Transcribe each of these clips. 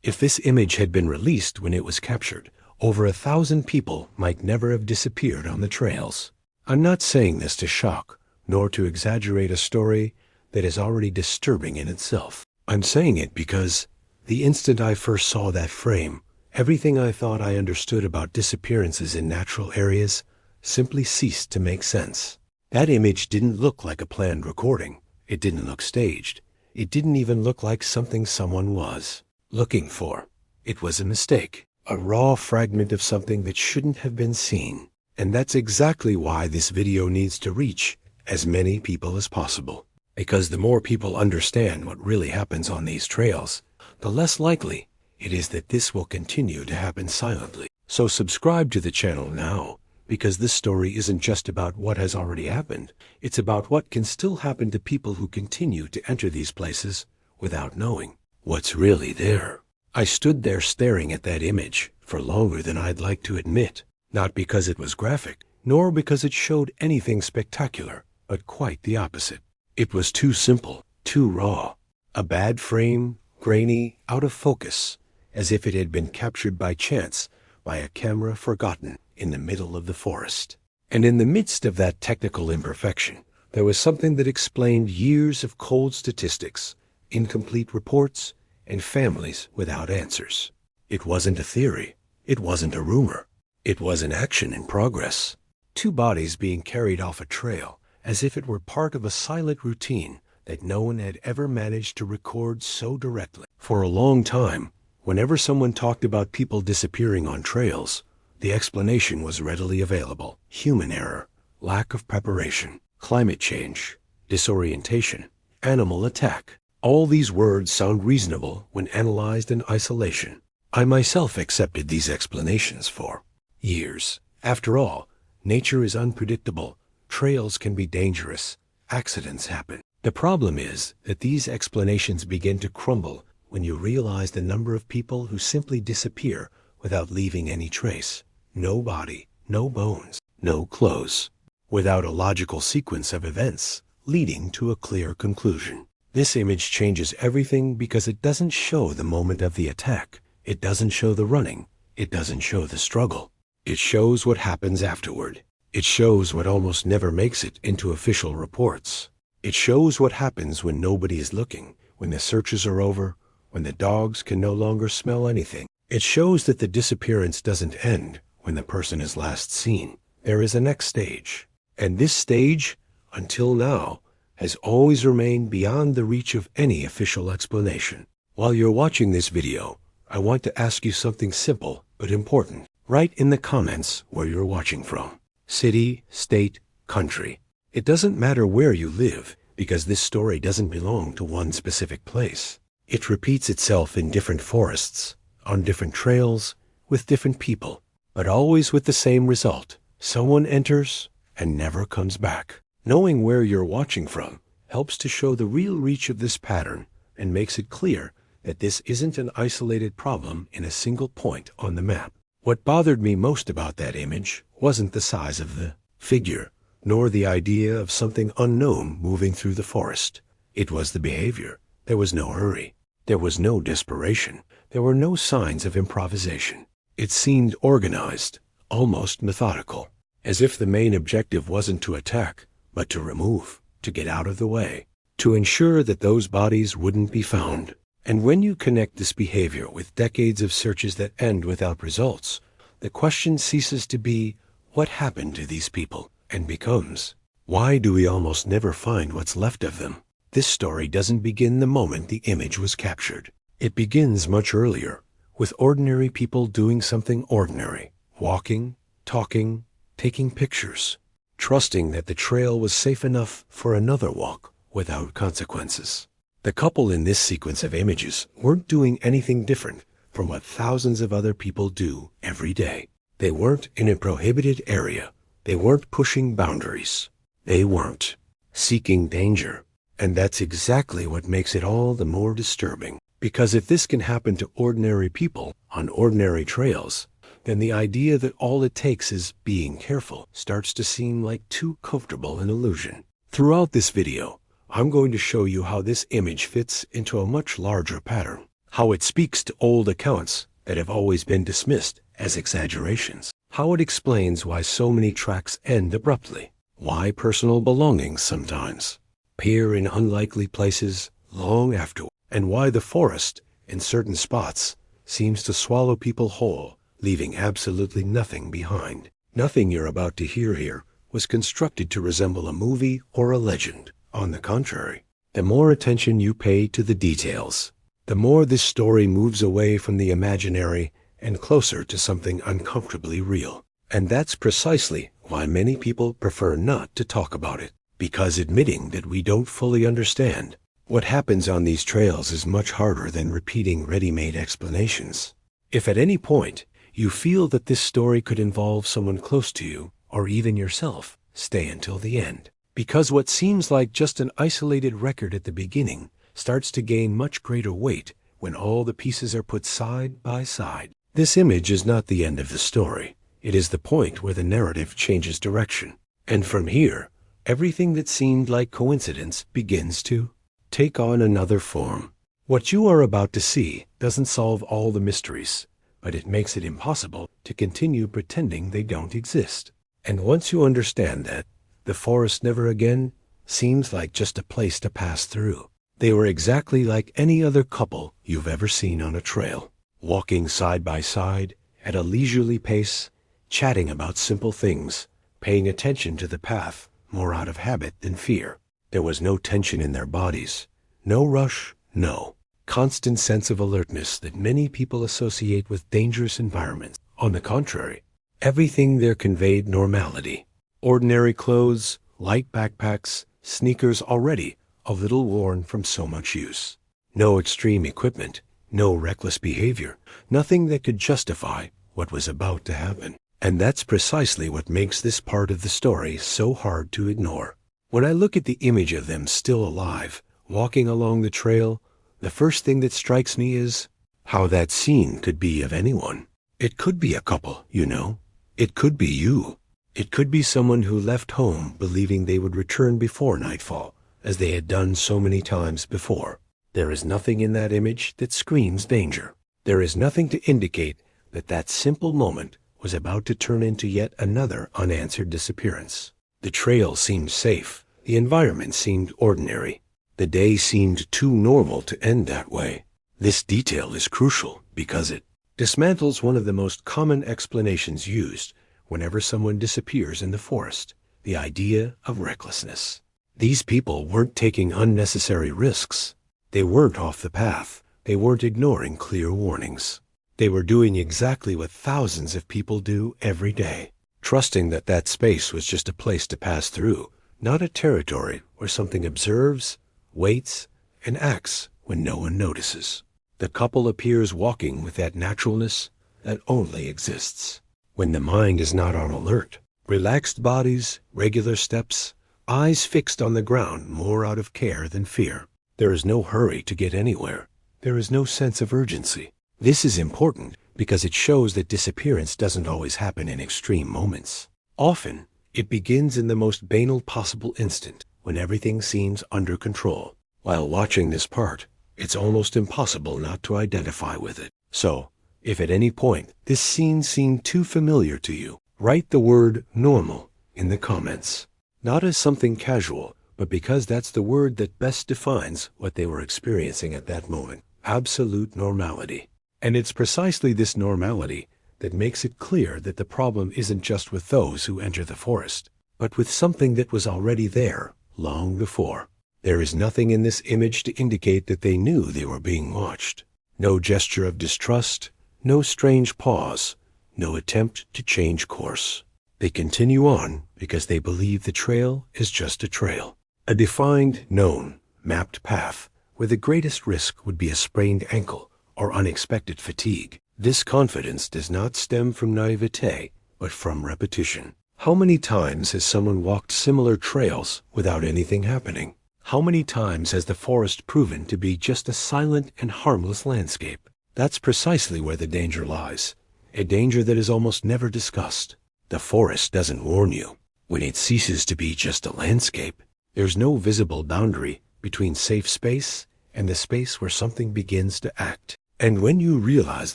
If this image had been released when it was captured, over 1,000 people might never have disappeared on the trails. I'm not saying this to shock, nor to exaggerate a story that is already disturbing in itself. I'm saying it because the instant I first saw that frame, everything I thought I understood about disappearances in natural areas simply ceased to make sense. That image didn't look like a planned recording. It didn't look staged. It didn't even look like something someone was looking for. It was a mistake, a raw fragment of something that shouldn't have been seen. And that's exactly why this video needs to reach as many people as possible. Because the more people understand what really happens on these trails, the less likely it is that this will continue to happen silently. So subscribe to the channel now, because this story isn't just about what has already happened. It's about what can still happen to people who continue to enter these places without knowing what's really there. I stood there staring at that image for longer than I'd like to admit, not because it was graphic, nor because it showed anything spectacular, but quite the opposite. It was too simple, too raw. A bad frame, grainy, out of focus, as if it had been captured by chance by a camera forgotten in the middle of the forest. And in the midst of that technical imperfection, there was something that explained years of cold statistics, incomplete reports, and families without answers. It wasn't a theory. It wasn't a rumor. It was an action in progress. 2 bodies being carried off a trail, as if it were part of a silent routine that no one had ever managed to record so directly. For a long time, whenever someone talked about people disappearing on trails, the explanation was readily available. Human error, lack of preparation, climate change, disorientation, animal attack. All these words sound reasonable when analyzed in isolation. I myself accepted these explanations for years. After all, nature is unpredictable. Trails can be dangerous. Accidents happen. The problem is that these explanations begin to crumble when you realize the number of people who simply disappear without leaving any trace. No body, no bones, no clothes. Without a logical sequence of events leading to a clear conclusion. This image changes everything because it doesn't show the moment of the attack. It doesn't show the running. It doesn't show the struggle. It shows what happens afterward. It shows what almost never makes it into official reports. It shows what happens when nobody is looking, when the searches are over, when the dogs can no longer smell anything. It shows that the disappearance doesn't end when the person is last seen. There is a next stage. And this stage, until now, has always remained beyond the reach of any official explanation. While you're watching this video, I want to ask you something simple but important. Write in the comments where you're watching from. City, state, country. It doesn't matter where you live, because this story doesn't belong to one specific place. It repeats itself in different forests, on different trails, with different people, but always with the same result. Someone enters and never comes back. Knowing where you're watching from helps to show the real reach of this pattern and makes it clear that this isn't an isolated problem in a single point on the map. What bothered me most about that image wasn't the size of the figure, nor the idea of something unknown moving through the forest. It was the behavior. There was no hurry. There was no desperation. There were no signs of improvisation. It seemed organized, almost methodical, as if the main objective wasn't to attack, but to remove, to get out of the way, to ensure that those bodies wouldn't be found. And when you connect this behavior with decades of searches that end without results, the question ceases to be, what happened to these people? And becomes, why do we almost never find what's left of them? This story doesn't begin the moment the image was captured. It begins much earlier, with ordinary people doing something ordinary, walking, talking, taking pictures, trusting that the trail was safe enough for another walk without consequences. The couple in this sequence of images weren't doing anything different from what thousands of other people do every day. They weren't in a prohibited area. They weren't pushing boundaries. They weren't seeking danger. And that's exactly what makes it all the more disturbing. Because if this can happen to ordinary people on ordinary trails, then the idea that all it takes is being careful starts to seem like too comfortable an illusion. Throughout this video, I'm going to show you how this image fits into a much larger pattern, how it speaks to old accounts that have always been dismissed as exaggerations, how it explains why so many tracks end abruptly, why personal belongings sometimes appear in unlikely places long afterward, and why the forest, in certain spots, seems to swallow people whole, leaving absolutely nothing behind. Nothing you're about to hear here was constructed to resemble a movie or a legend. On the contrary, the more attention you pay to the details, the more this story moves away from the imaginary and closer to something uncomfortably real. And that's precisely why many people prefer not to talk about it, because admitting that we don't fully understand what happens on these trails is much harder than repeating ready-made explanations. If at any point you feel that this story could involve someone close to you, or even yourself, stay until the end. Because what seems like just an isolated record at the beginning starts to gain much greater weight when all the pieces are put side by side. This image is not the end of the story. It is the point where the narrative changes direction. And from here, everything that seemed like coincidence begins to take on another form. What you are about to see doesn't solve all the mysteries, but it makes it impossible to continue pretending they don't exist. And once you understand that, the forest never again seems like just a place to pass through. They were exactly like any other couple you've ever seen on a trail, walking side by side at a leisurely pace, chatting about simple things, paying attention to the path more out of habit than fear. There was no tension in their bodies, no rush, no constant sense of alertness that many people associate with dangerous environments. On the contrary, everything there conveyed normality. Ordinary clothes, light backpacks, sneakers already a little worn from so much use. No extreme equipment, no reckless behavior, nothing that could justify what was about to happen. And that's precisely what makes this part of the story so hard to ignore. When I look at the image of them still alive, walking along the trail, the first thing that strikes me is how that scene could be of anyone. It could be a couple, you know. It could be you. It could be someone who left home believing they would return before nightfall, as they had done so many times before. There is nothing in that image that screams danger. There is nothing to indicate that that simple moment was about to turn into yet another unanswered disappearance. The trail seemed safe. The environment seemed ordinary. The day seemed too normal to end that way. This detail is crucial because it dismantles one of the most common explanations used whenever someone disappears in the forest, the idea of recklessness. These people weren't taking unnecessary risks. They weren't off the path. They weren't ignoring clear warnings. They were doing exactly what thousands of people do every day, trusting that that space was just a place to pass through, not a territory where something observes, waits, and acts when no one notices. The couple appears walking with that naturalness that only exists when the mind is not on alert. Relaxed bodies, regular steps, eyes fixed on the ground more out of care than fear. There is no hurry to get anywhere. There is no sense of urgency. This is important because it shows that disappearance doesn't always happen in extreme moments. Often, it begins in the most banal possible instant, when everything seems under control. While watching this part, it's almost impossible not to identify with it. So, if at any point this scene seemed too familiar to you, write the word normal in the comments. Not as something casual, but because that's the word that best defines what they were experiencing at that moment. Absolute normality. And it's precisely this normality that makes it clear that the problem isn't just with those who enter the forest, but with something that was already there long before. There is nothing in this image to indicate that they knew they were being watched. No gesture of distrust, no strange pause, no attempt to change course. They continue on because they believe the trail is just a trail, a defined, known, mapped path where the greatest risk would be a sprained ankle or unexpected fatigue. This confidence does not stem from naivete, but from repetition. How many times has someone walked similar trails without anything happening? How many times has the forest proven to be just a silent and harmless landscape? That's precisely where the danger lies, a danger that is almost never discussed. The forest doesn't warn you. When it ceases to be just a landscape, there's no visible boundary between safe space and the space where something begins to act. And when you realize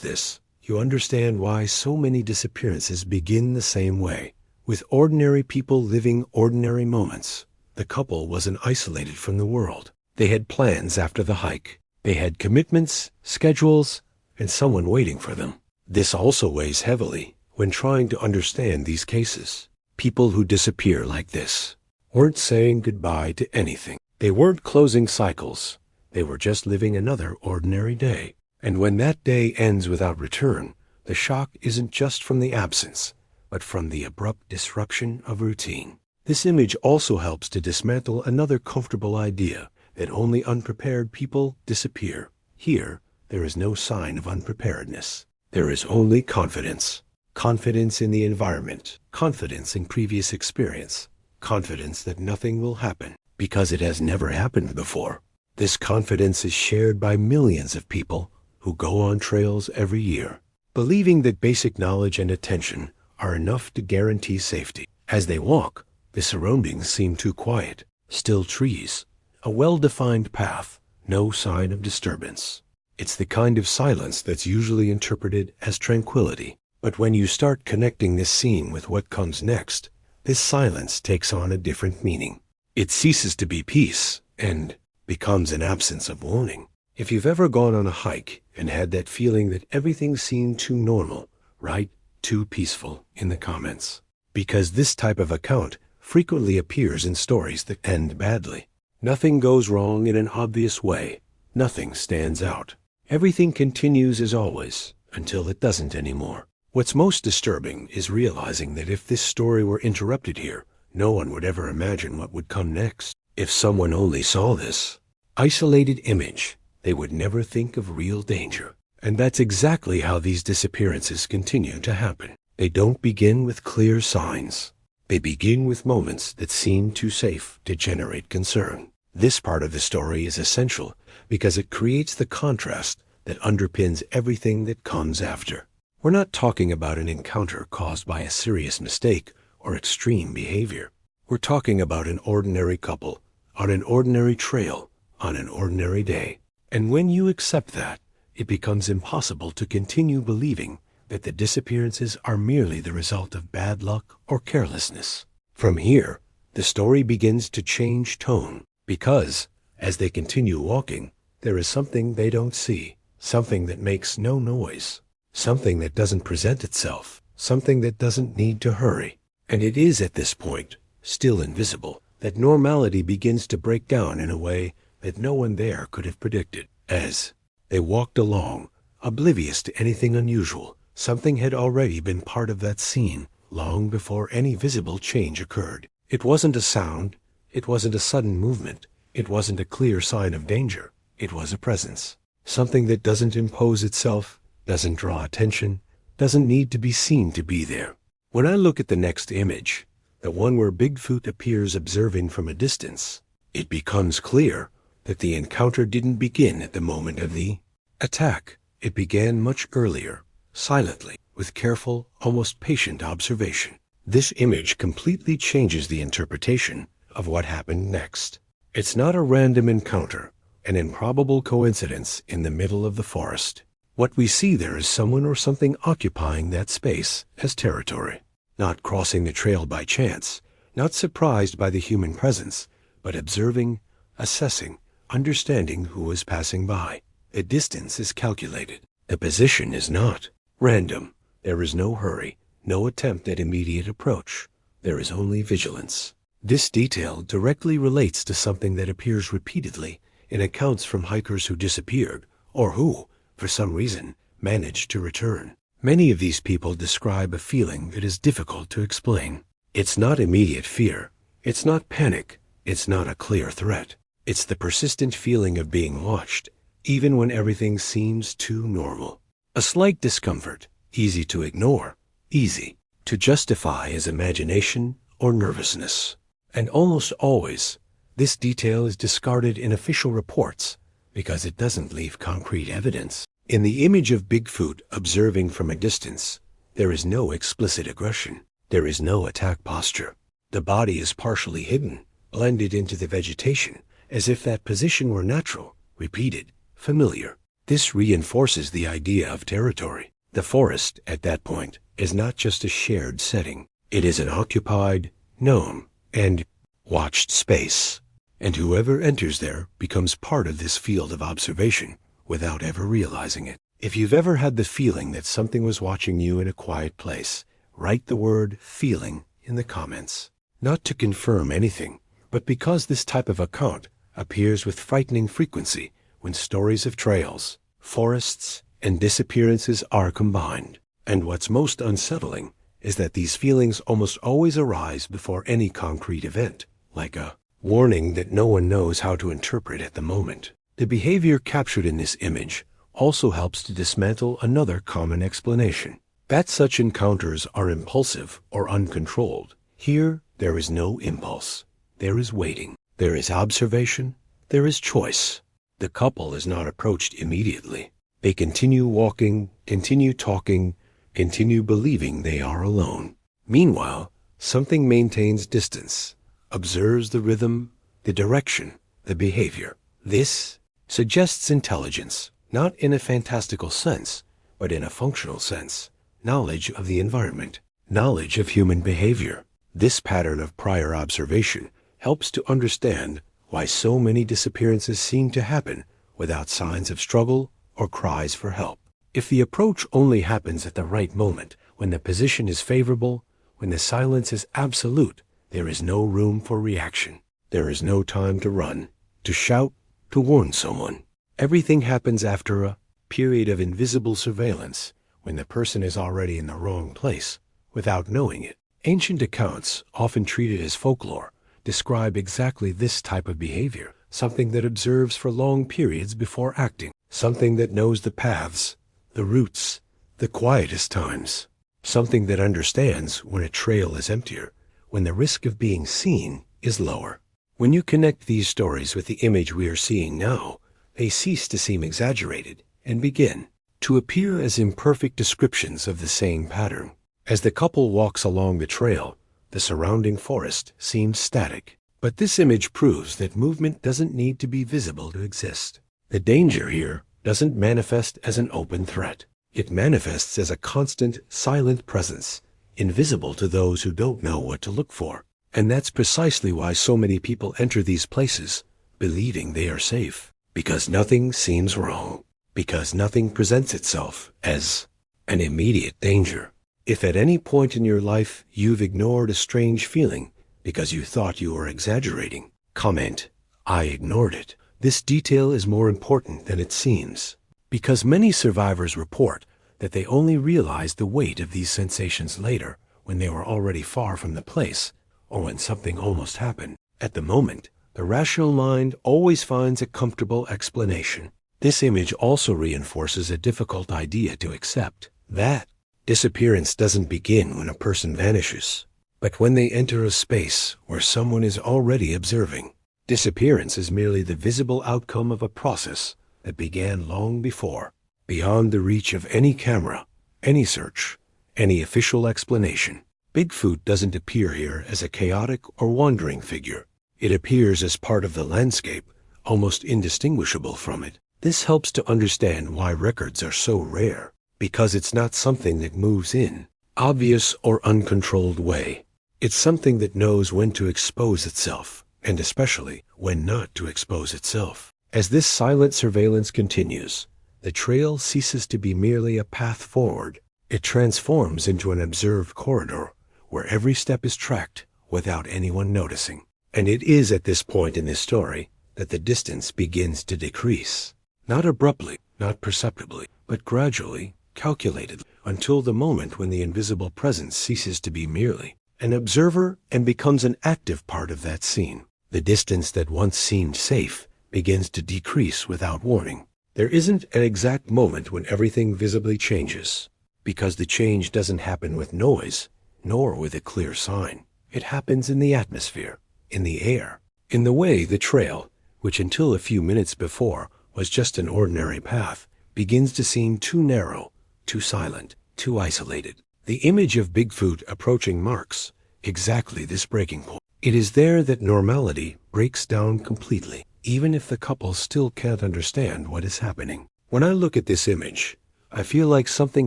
this, you understand why so many disappearances begin the same way, with ordinary people living ordinary moments. The couple wasn't isolated from the world. They had plans after the hike. They had commitments, schedules, and someone waiting for them. This also weighs heavily when trying to understand these cases. People who disappear like this weren't saying goodbye to anything. They weren't closing cycles. They were just living another ordinary day. And when that day ends without return, the shock isn't just from the absence, but from the abrupt disruption of routine. This image also helps to dismantle another comfortable idea that only unprepared people disappear. Here, there is no sign of unpreparedness. There is only confidence. Confidence in the environment, confidence in previous experience, confidence that nothing will happen because it has never happened before. This confidence is shared by millions of people who go on trails every year, believing that basic knowledge and attention are enough to guarantee safety. As they walk, the surroundings seem too quiet. Still trees, a well-defined path, no sign of disturbance. It's the kind of silence that's usually interpreted as tranquility. But when you start connecting this scene with what comes next, this silence takes on a different meaning. It ceases to be peace and becomes an absence of warning. If you've ever gone on a hike and had that feeling that everything seemed too normal, write "too peaceful" in the comments. Because this type of account frequently appears in stories that end badly. Nothing goes wrong in an obvious way. Nothing stands out. Everything continues as always until it doesn't anymore. What's most disturbing is realizing that if this story were interrupted here, no one would ever imagine what would come next. If someone only saw this isolated image, they would never think of real danger. And that's exactly how these disappearances continue to happen. They don't begin with clear signs. They begin with moments that seem too safe to generate concern. This part of the story is essential because it creates the contrast that underpins everything that comes after. We're not talking about an encounter caused by a serious mistake or extreme behavior. We're talking about an ordinary couple on an ordinary trail on an ordinary day. And when you accept that, it becomes impossible to continue believing that the disappearances are merely the result of bad luck or carelessness. From here, the story begins to change tone because, as they continue walking, there is something they don't see, something that makes no noise, something that doesn't present itself, something that doesn't need to hurry. And it is at this point, still invisible, that normality begins to break down in a way that no one there could have predicted. As they walked along, oblivious to anything unusual, something had already been part of that scene long before any visible change occurred. It wasn't a sound, it wasn't a sudden movement, it wasn't a clear sign of danger. It was a presence, something that doesn't impose itself, doesn't draw attention, doesn't need to be seen to be there. When I look at the next image, the one where Bigfoot appears observing from a distance, it becomes clear that the encounter didn't begin at the moment of the attack. It began much earlier, silently, with careful, almost patient observation. This image completely changes the interpretation of what happened next. It's not a random encounter, an improbable coincidence in the middle of the forest. What we see there is someone or something occupying that space as territory, not crossing the trail by chance, not surprised by the human presence, but observing, assessing, understanding who was passing by. The distance is calculated. The position is not random. There is no hurry, no attempt at immediate approach. There is only vigilance. This detail directly relates to something that appears repeatedly in accounts from hikers who disappeared or who, for some reason, managed to return. Many of these people describe a feeling that is difficult to explain. It's not immediate fear. It's not panic. It's not a clear threat. It's the persistent feeling of being watched, even when everything seems too normal. A slight discomfort, easy to ignore, easy to justify as imagination or nervousness. And almost always, this detail is discarded in official reports because it doesn't leave concrete evidence. In the image of Bigfoot observing from a distance, there is no explicit aggression. There is no attack posture. The body is partially hidden, blended into the vegetation, as if that position were natural, repeated, familiar. This reinforces the idea of territory. The forest, at that point, is not just a shared setting. It is an occupied, known, and watched space. And whoever enters there becomes part of this field of observation without ever realizing it. If you've ever had the feeling that something was watching you in a quiet place, write the word feeling in the comments. Not to confirm anything, but because this type of account appears with frightening frequency when stories of trails, forests, and disappearances are combined. And what's most unsettling is that these feelings almost always arise before any concrete event, like a warning that no one knows how to interpret at the moment. The behavior captured in this image also helps to dismantle another common explanation, that such encounters are impulsive or uncontrolled. Here, there is no impulse. There is waiting. There is observation. There is choice. The couple is not approached immediately. They continue walking, continue talking, continue believing they are alone. Meanwhile, something maintains distance, observes the rhythm, the direction, the behavior. This suggests intelligence, not in a fantastical sense, but in a functional sense. Knowledge of the environment, knowledge of human behavior. This pattern of prior observation helps to understand why so many disappearances seem to happen without signs of struggle or cries for help. If the approach only happens at the right moment, when the position is favorable, when the silence is absolute, there is no room for reaction. There is no time to run, to shout, to warn someone. Everything happens after a period of invisible surveillance, when the person is already in the wrong place, without knowing it. Ancient accounts, often treated as folklore, describe exactly this type of behavior, something that observes for long periods before acting, something that knows the paths, the routes, the quietest times, something that understands when a trail is emptier, when the risk of being seen is lower. When you connect these stories with the image we are seeing now, they cease to seem exaggerated and begin to appear as imperfect descriptions of the same pattern. As the couple walks along the trail, the surrounding forest seems static. But this image proves that movement doesn't need to be visible to exist. The danger here doesn't manifest as an open threat. It manifests as a constant, silent presence, invisible to those who don't know what to look for. And that's precisely why so many people enter these places, believing they are safe. Because nothing seems wrong. Because nothing presents itself as an immediate danger. If at any point in your life you've ignored a strange feeling because you thought you were exaggerating, comment, "I ignored it." This detail is more important than it seems, because many survivors report that they only realized the weight of these sensations later, when they were already far from the place, or when something almost happened. At the moment, the rational mind always finds a comfortable explanation. This image also reinforces a difficult idea to accept, that disappearance doesn't begin when a person vanishes, but when they enter a space where someone is already observing. Disappearance is merely the visible outcome of a process that began long before, beyond the reach of any camera, any search, any official explanation. Bigfoot doesn't appear here as a chaotic or wandering figure. It appears as part of the landscape, almost indistinguishable from it. This helps to understand why records are so rare, because it's not something that moves in obvious or uncontrolled way. It's something that knows when to expose itself, and especially when not to expose itself. As this silent surveillance continues, the trail ceases to be merely a path forward. It transforms into an observed corridor where every step is tracked without anyone noticing. And it is at this point in this story that the distance begins to decrease. Not abruptly, not perceptibly, but gradually, calculatedly, until the moment when the invisible presence ceases to be merely an observer and becomes an active part of that scene. The distance that once seemed safe begins to decrease without warning. There isn't an exact moment when everything visibly changes, because the change doesn't happen with noise, nor with a clear sign. It happens in the atmosphere, in the air, in the way the trail, which until a few minutes before was just an ordinary path, begins to seem too narrow, too silent, too isolated. The image of Bigfoot approaching marks exactly this breaking point. It is there that normality breaks down completely, even if the couple still can't understand what is happening. When I look at this image, I feel like something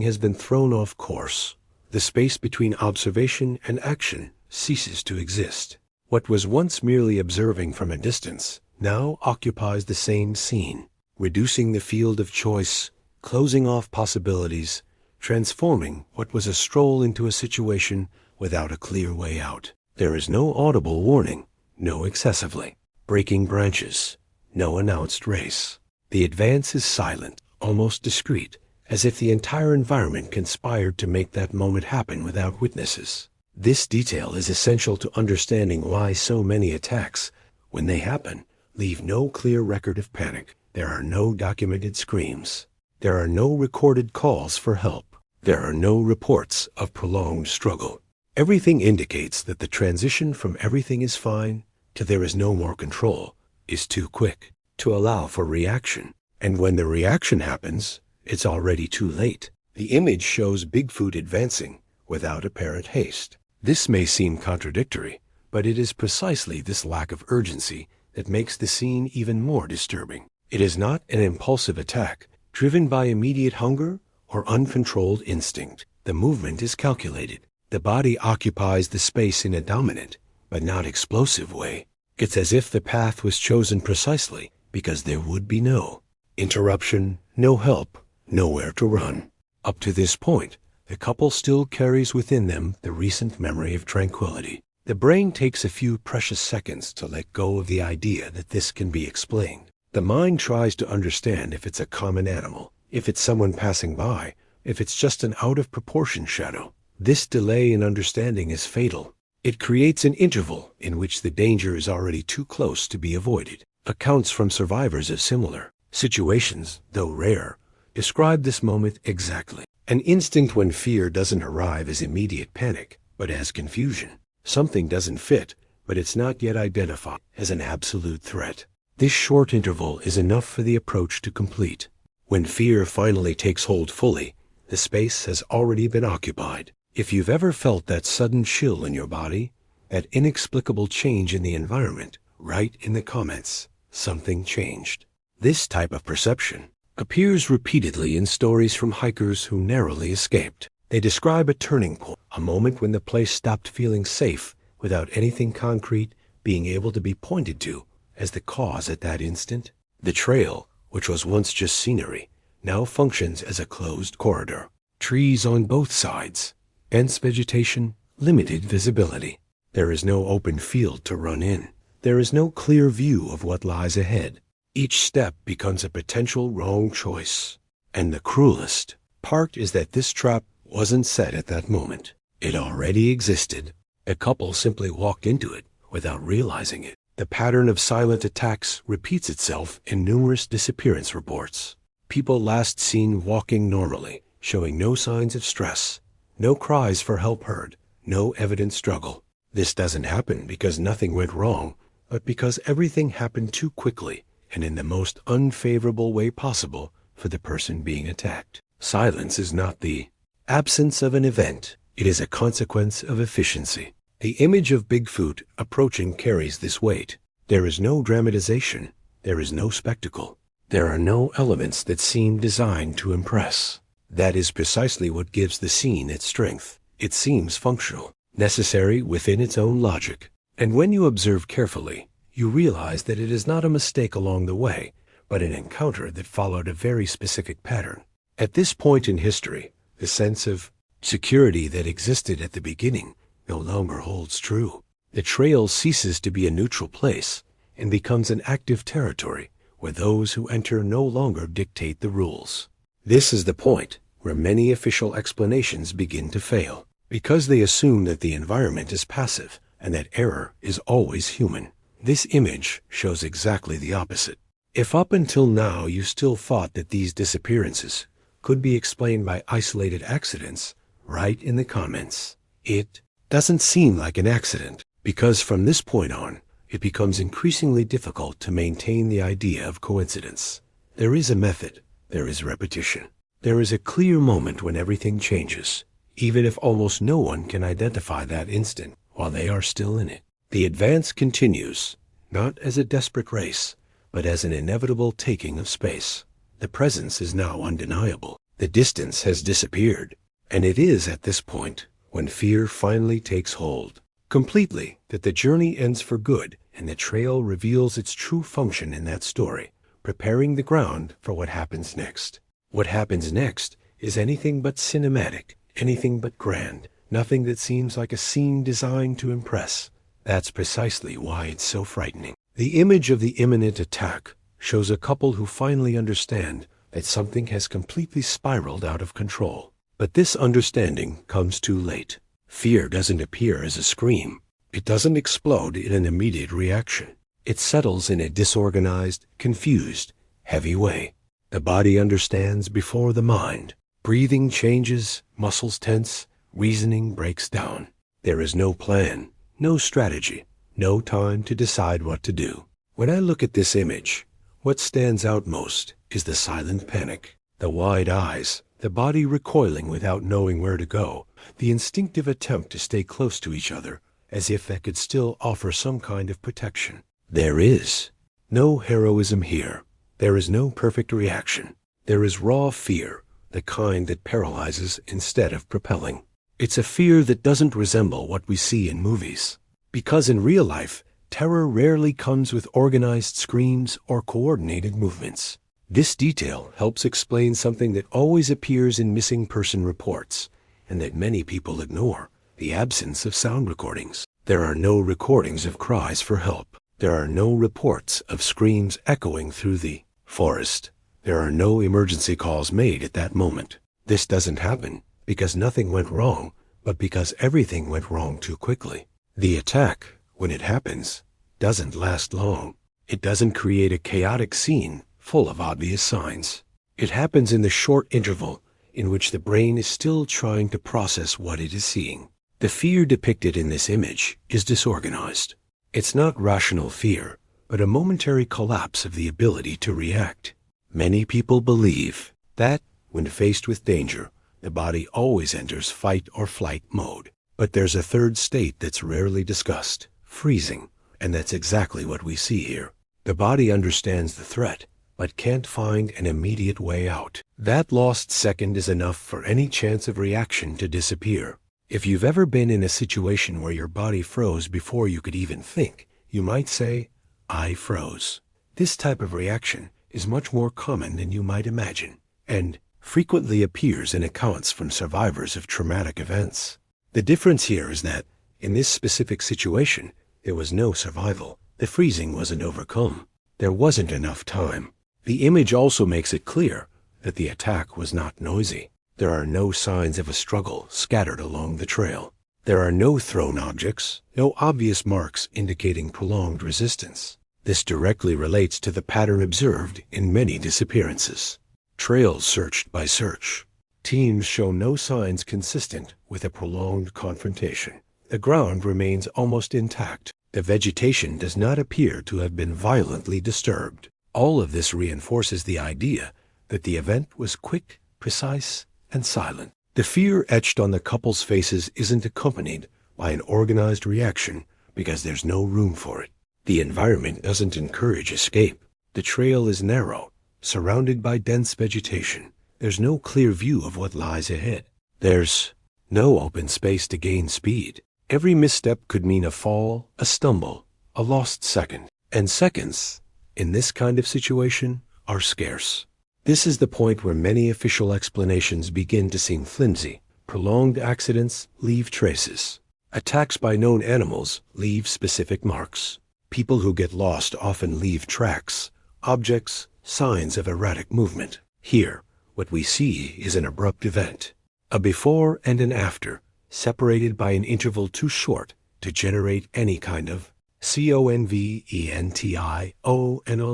has been thrown off course. The space between observation and action ceases to exist. What was once merely observing from a distance now occupies the same scene, reducing the field of choice, closing off possibilities, transforming what was a stroll into a situation without a clear way out. There is no audible warning, no excessively breaking branches, no announced race. The advance is silent, almost discreet, as if the entire environment conspired to make that moment happen without witnesses. This detail is essential to understanding why so many attacks, when they happen, leave no clear record of panic. There are no documented screams. There are no recorded calls for help. There are no reports of prolonged struggle. Everything indicates that the transition from everything is fine to there is no more control is too quick to allow for reaction. And when the reaction happens, it's already too late. The image shows Bigfoot advancing without apparent haste. This may seem contradictory, but it is precisely this lack of urgency that makes the scene even more disturbing. It is not an impulsive attack, driven by immediate hunger or uncontrolled instinct. The movement is calculated. The body occupies the space in a dominant, but not explosive way. It's as if the path was chosen precisely because there would be no interruption, no help, nowhere to run. Up to this point, the couple still carries within them the recent memory of tranquility. The brain takes a few precious seconds to let go of the idea that this can be explained. The mind tries to understand if it's a common animal, if it's someone passing by, if it's just an out-of-proportion shadow. This delay in understanding is fatal. It creates an interval in which the danger is already too close to be avoided. Accounts from survivors of similar situations, though rare, describe this moment exactly. An instant when fear doesn't arrive as immediate panic, but as confusion. Something doesn't fit, but it's not yet identified as an absolute threat. This short interval is enough for the approach to complete. When fear finally takes hold fully, the space has already been occupied. If you've ever felt that sudden chill in your body, that inexplicable change in the environment, write in the comments, something changed. This type of perception appears repeatedly in stories from hikers who narrowly escaped. They describe a turning point, a moment when the place stopped feeling safe without anything concrete being able to be pointed to as the cause at that instant. The trail, which was once just scenery, now functions as a closed corridor. Trees on both sides, dense vegetation, limited visibility. There is no open field to run in. There is no clear view of what lies ahead. Each step becomes a potential wrong choice. And the cruelest part is that this trap wasn't set at that moment. It already existed. A couple simply walked into it without realizing it. The pattern of silent attacks repeats itself in numerous disappearance reports. People last seen walking normally, showing no signs of stress, no cries for help heard, no evident struggle. This doesn't happen because nothing went wrong, but because everything happened too quickly and in the most unfavorable way possible for the person being attacked. Silence is not the absence of an event. It is a consequence of efficiency. The image of Bigfoot approaching carries this weight. There is no dramatization. There is no spectacle. There are no elements that seem designed to impress. That is precisely what gives the scene its strength. It seems functional, necessary within its own logic. And when you observe carefully, you realize that it is not a mistake along the way, but an encounter that followed a very specific pattern. At this point in history, the sense of security that existed at the beginning no longer holds true. The trail ceases to be a neutral place and becomes an active territory where those who enter no longer dictate the rules. This is the point where many official explanations begin to fail, because they assume that the environment is passive and that error is always human. This image shows exactly the opposite. If up until now you still thought that these disappearances could be explained by isolated accidents, write in the comments. It doesn't seem like an accident, because from this point on, it becomes increasingly difficult to maintain the idea of coincidence. There is a method, there is repetition. There is a clear moment when everything changes, even if almost no one can identify that instant while they are still in it. The advance continues, not as a desperate race, but as an inevitable taking of space. The presence is now undeniable. The distance has disappeared. And it is at this point, when fear finally takes hold completely, that the journey ends for good and the trail reveals its true function in that story, preparing the ground for what happens next. What happens next is anything but cinematic, anything but grand, nothing that seems like a scene designed to impress. That's precisely why it's so frightening. The image of the imminent attack shows a couple who finally understand that something has completely spiraled out of control. But this understanding comes too late. Fear doesn't appear as a scream. It doesn't explode in an immediate reaction. It settles in a disorganized, confused, heavy way. The body understands before the mind. Breathing changes, muscles tense, reasoning breaks down. There is no plan, no strategy, no time to decide what to do. When I look at this image, what stands out most is the silent panic, the wide eyes, the body recoiling without knowing where to go, the instinctive attempt to stay close to each other, as if that could still offer some kind of protection. There is no heroism here. There is no perfect reaction. There is raw fear, the kind that paralyzes instead of propelling. It's a fear that doesn't resemble what we see in movies. Because in real life, terror rarely comes with organized screams or coordinated movements. This detail helps explain something that always appears in missing person reports, and that many people ignore: the absence of sound recordings. There are no recordings of cries for help. There are no reports of screams echoing through the forest. There are no emergency calls made at that moment. This doesn't happen because nothing went wrong, but because everything went wrong too quickly. The attack, when it happens, doesn't last long. It doesn't create a chaotic scene full of obvious signs. It happens in the short interval in which the brain is still trying to process what it is seeing. The fear depicted in this image is disorganized. It's not rational fear, but a momentary collapse of the ability to react. Many people believe that, when faced with danger, the body always enters fight or flight mode. But there's a third state that's rarely discussed: freezing. And that's exactly what we see here. The body understands the threat, but can't find an immediate way out. That lost second is enough for any chance of reaction to disappear. If you've ever been in a situation where your body froze before you could even think, you might say, "I froze." This type of reaction is much more common than you might imagine, and frequently appears in accounts from survivors of traumatic events. The difference here is that, in this specific situation, there was no survival. The freezing wasn't overcome. There wasn't enough time. The image also makes it clear that the attack was not noisy. There are no signs of a struggle scattered along the trail. There are no thrown objects, no obvious marks indicating prolonged resistance. This directly relates to the pattern observed in many disappearances. Trails searched by search. Teams show no signs consistent with a prolonged confrontation. The ground remains almost intact. The vegetation does not appear to have been violently disturbed. All of this reinforces the idea that the event was quick, precise, and silent. The fear etched on the couple's faces isn't accompanied by an organized reaction because there's no room for it. The environment doesn't encourage escape. The trail is narrow, surrounded by dense vegetation. There's no clear view of what lies ahead. There's no open space to gain speed. Every misstep could mean a fall, a stumble, a lost second. And seconds, in this kind of situation, are scarce. This is the point where many official explanations begin to seem flimsy. Prolonged accidents leave traces. Attacks by known animals leave specific marks. People who get lost often leave tracks, objects, signs of erratic movement. Here, what we see is an abrupt event, a before and an after, separated by an interval too short to generate any kind of conventional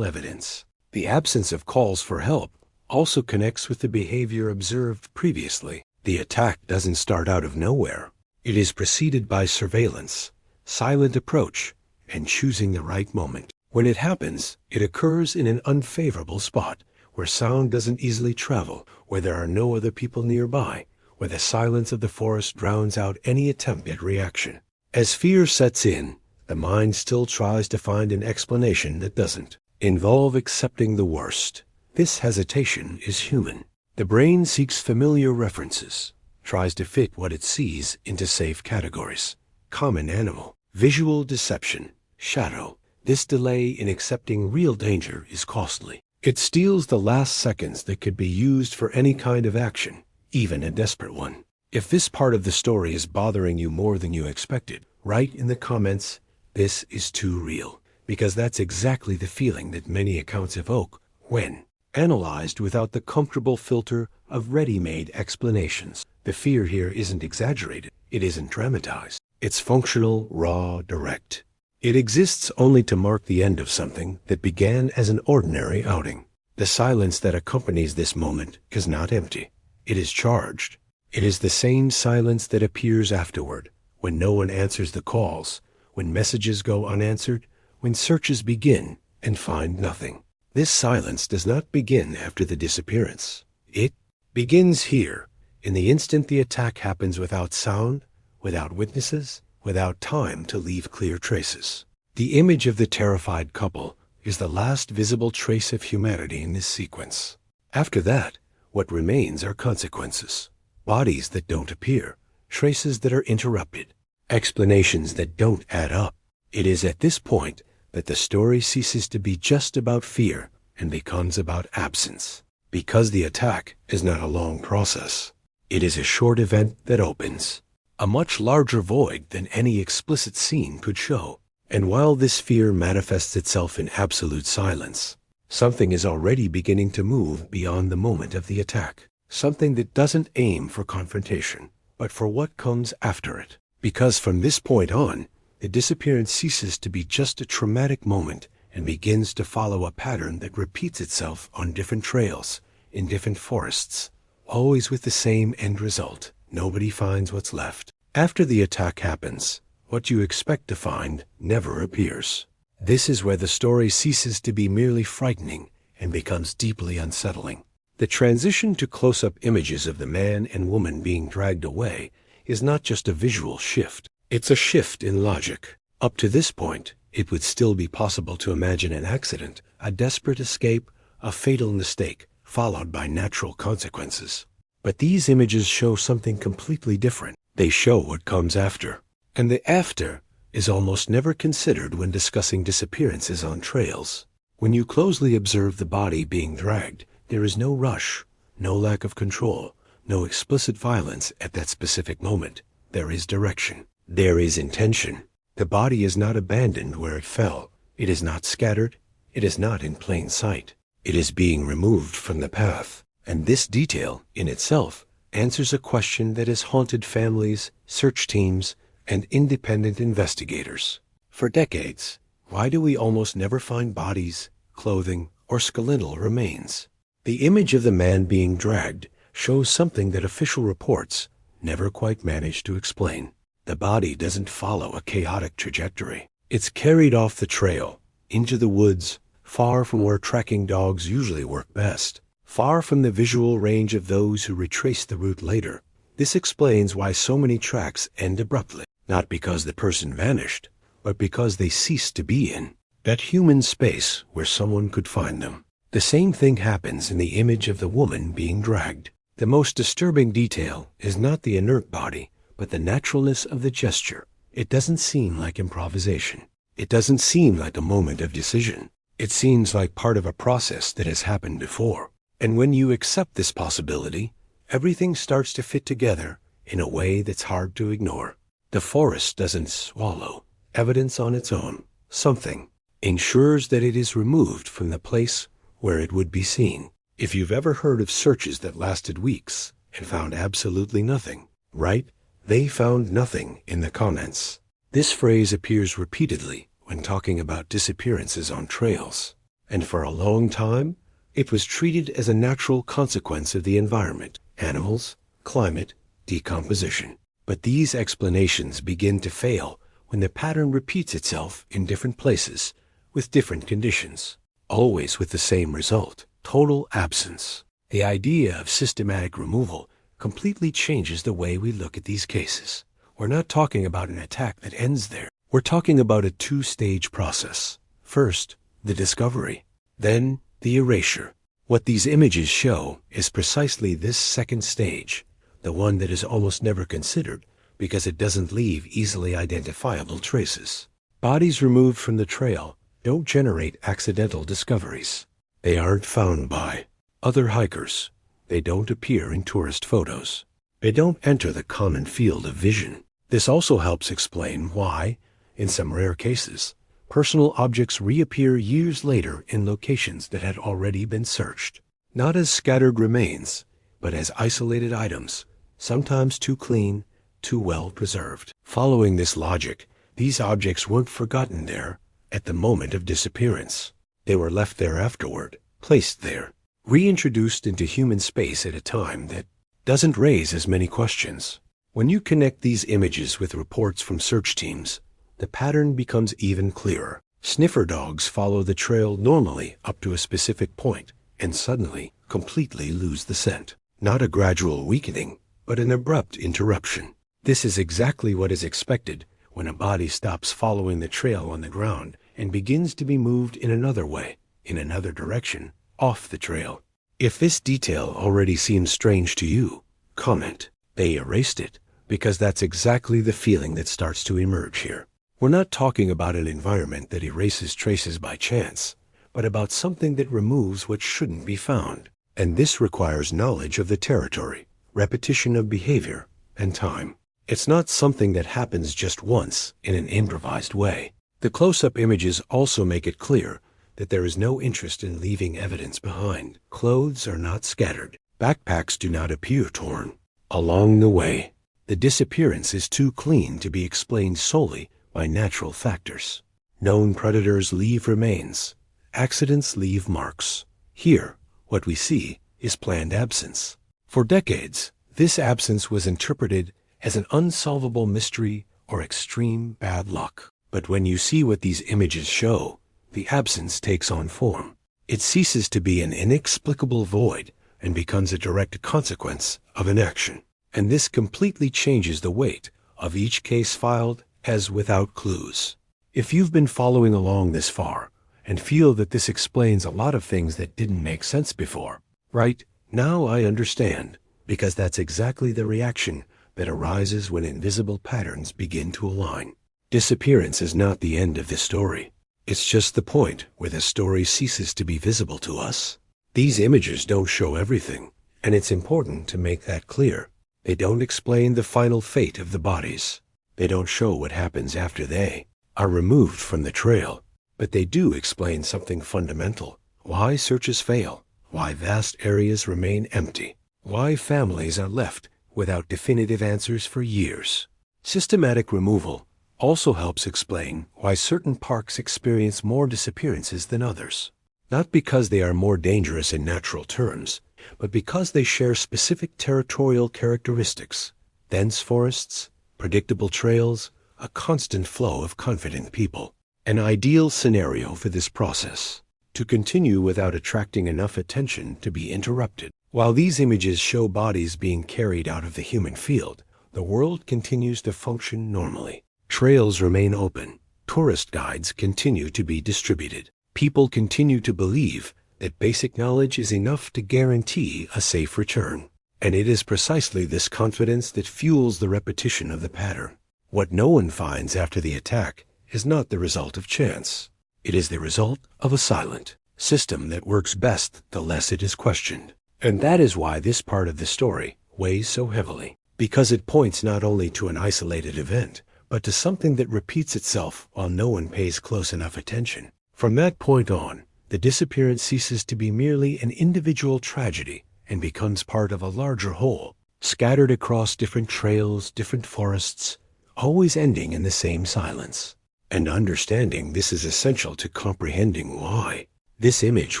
evidence. The absence of calls for help also connects with the behavior observed previously. The attack doesn't start out of nowhere. It is preceded by surveillance, silent approach, and choosing the right moment. When it happens, it occurs in an unfavorable spot, where sound doesn't easily travel, where there are no other people nearby, where the silence of the forest drowns out any attempt at reaction. As fear sets in, the mind still tries to find an explanation that doesn't involve accepting the worst. This hesitation is human. The brain seeks familiar references, tries to fit what it sees into safe categories. Common animal, visual deception, shadow. This delay in accepting real danger is costly. It steals the last seconds that could be used for any kind of action, even a desperate one. If this part of the story is bothering you more than you expected, write in the comments, "This is too real," because that's exactly the feeling that many accounts evoke when analyzed without the comfortable filter of ready-made explanations. The fear here isn't exaggerated. It isn't dramatized. It's functional, raw, direct. It exists only to mark the end of something that began as an ordinary outing. The silence that accompanies this moment is not empty. It is charged. It is the same silence that appears afterward, when no one answers the calls, when messages go unanswered, when searches begin and find nothing. This silence does not begin after the disappearance. It begins here, in the instant the attack happens, without sound, without witnesses, without time to leave clear traces. The image of the terrified couple is the last visible trace of humanity in this sequence. After that, what remains are consequences. Bodies that don't appear, traces that are interrupted, explanations that don't add up. It is at this point that the story ceases to be just about fear and becomes about absence. Because the attack is not a long process. It is a short event that opens a much larger void than any explicit scene could show. And while this fear manifests itself in absolute silence, something is already beginning to move beyond the moment of the attack. Something that doesn't aim for confrontation, but for what comes after it. Because from this point on, the disappearance ceases to be just a traumatic moment and begins to follow a pattern that repeats itself on different trails, in different forests, always with the same end result. Nobody finds what's left. After the attack happens, what you expect to find never appears. This is where the story ceases to be merely frightening and becomes deeply unsettling. The transition to close-up images of the man and woman being dragged away is not just a visual shift. It's a shift in logic. Up to this point, it would still be possible to imagine an accident, a desperate escape, a fatal mistake, followed by natural consequences. But these images show something completely different. They show what comes after. And the after is almost never considered when discussing disappearances on trails. When you closely observe the body being dragged, there is no rush, no lack of control, no explicit violence at that specific moment. There is direction. There is intention. The body is not abandoned where it fell. It is not scattered. It is not in plain sight. It is being removed from the path. And this detail, in itself, answers a question that has haunted families, search teams, and independent investigators. For decades, why do we almost never find bodies, clothing, or skeletal remains? The image of the man being dragged shows something that official reports never quite managed to explain. The body doesn't follow a chaotic trajectory. It's carried off the trail, into the woods, far from where tracking dogs usually work best, far from the visual range of those who retrace the route later. This explains why so many tracks end abruptly, not because the person vanished, but because they ceased to be in that human space where someone could find them. The same thing happens in the image of the woman being dragged. The most disturbing detail is not the inert body, but the naturalness of the gesture. It doesn't seem like improvisation. It doesn't seem like a moment of decision. It seems like part of a process that has happened before. And when you accept this possibility, everything starts to fit together in a way that's hard to ignore. The forest doesn't swallow evidence on its own. Something ensures that it is removed from the place where it would be seen. If you've ever heard of searches that lasted weeks and found absolutely nothing, right? They found nothing in the comments. This phrase appears repeatedly when talking about disappearances on trails. And for a long time, it was treated as a natural consequence of the environment, animals, climate, decomposition. But these explanations begin to fail when the pattern repeats itself in different places with different conditions. Always with the same result, total absence. The idea of systematic removal completely changes the way we look at these cases. We're not talking about an attack that ends there. We're talking about a two-stage process. First, the discovery. Then, the erasure. What these images show is precisely this second stage, the one that is almost never considered because it doesn't leave easily identifiable traces. Bodies removed from the trail don't generate accidental discoveries. They aren't found by other hikers. They don't appear in tourist photos. They don't enter the common field of vision. This also helps explain why, in some rare cases, personal objects reappear years later in locations that had already been searched, not as scattered remains, but as isolated items, sometimes too clean, too well preserved. Following this logic, these objects weren't forgotten there at the moment of disappearance. They were left there afterward, placed there, reintroduced into human space at a time that doesn't raise as many questions. When you connect these images with reports from search teams, the pattern becomes even clearer. Sniffer dogs follow the trail normally up to a specific point and suddenly completely lose the scent. Not a gradual weakening, but an abrupt interruption. This is exactly what is expected when a body stops following the trail on the ground and begins to be moved in another way, in another direction, off the trail. If this detail already seems strange to you, comment, "They erased it," because that's exactly the feeling that starts to emerge here. We're not talking about an environment that erases traces by chance, but about something that removes what shouldn't be found. And this requires knowledge of the territory, repetition of behavior, and time. It's not something that happens just once in an improvised way. The close-up images also make it clear that there is no interest in leaving evidence behind. Clothes are not scattered. Backpacks do not appear torn. Along the way, the disappearance is too clean to be explained solely by natural factors. Known predators leave remains. Accidents leave marks. Here, what we see is planned absence. For decades, this absence was interpreted as an unsolvable mystery or extreme bad luck. But when you see what these images show, the absence takes on form. It ceases to be an inexplicable void and becomes a direct consequence of inaction. And this completely changes the weight of each case filed as without clues. If you've been following along this far and feel that this explains a lot of things that didn't make sense before, right? Now I understand, because that's exactly the reaction that arises when invisible patterns begin to align. Disappearance is not the end of the story. It's just the point where the story ceases to be visible to us. These images don't show everything, and it's important to make that clear. They don't explain the final fate of the bodies. They don't show what happens after they are removed from the trail. But they do explain something fundamental. Why searches fail, why vast areas remain empty, why families are left without definitive answers for years. Systematic removal also helps explain why certain parks experience more disappearances than others. Not because they are more dangerous in natural terms, but because they share specific territorial characteristics: dense forests, predictable trails, a constant flow of confident people. An ideal scenario for this process to continue without attracting enough attention to be interrupted. While these images show bodies being carried out of the human field, the world continues to function normally. Trails remain open. Tourist guides continue to be distributed. People continue to believe that basic knowledge is enough to guarantee a safe return. And it is precisely this confidence that fuels the repetition of the pattern. What no one finds after the attack is not the result of chance. It is the result of a silent system that works best the less it is questioned. And that is why this part of the story weighs so heavily, because it points not only to an isolated event, but to something that repeats itself while no one pays close enough attention. From that point on, the disappearance ceases to be merely an individual tragedy and becomes part of a larger whole, scattered across different trails, different forests, always ending in the same silence. And understanding this is essential to comprehending why this image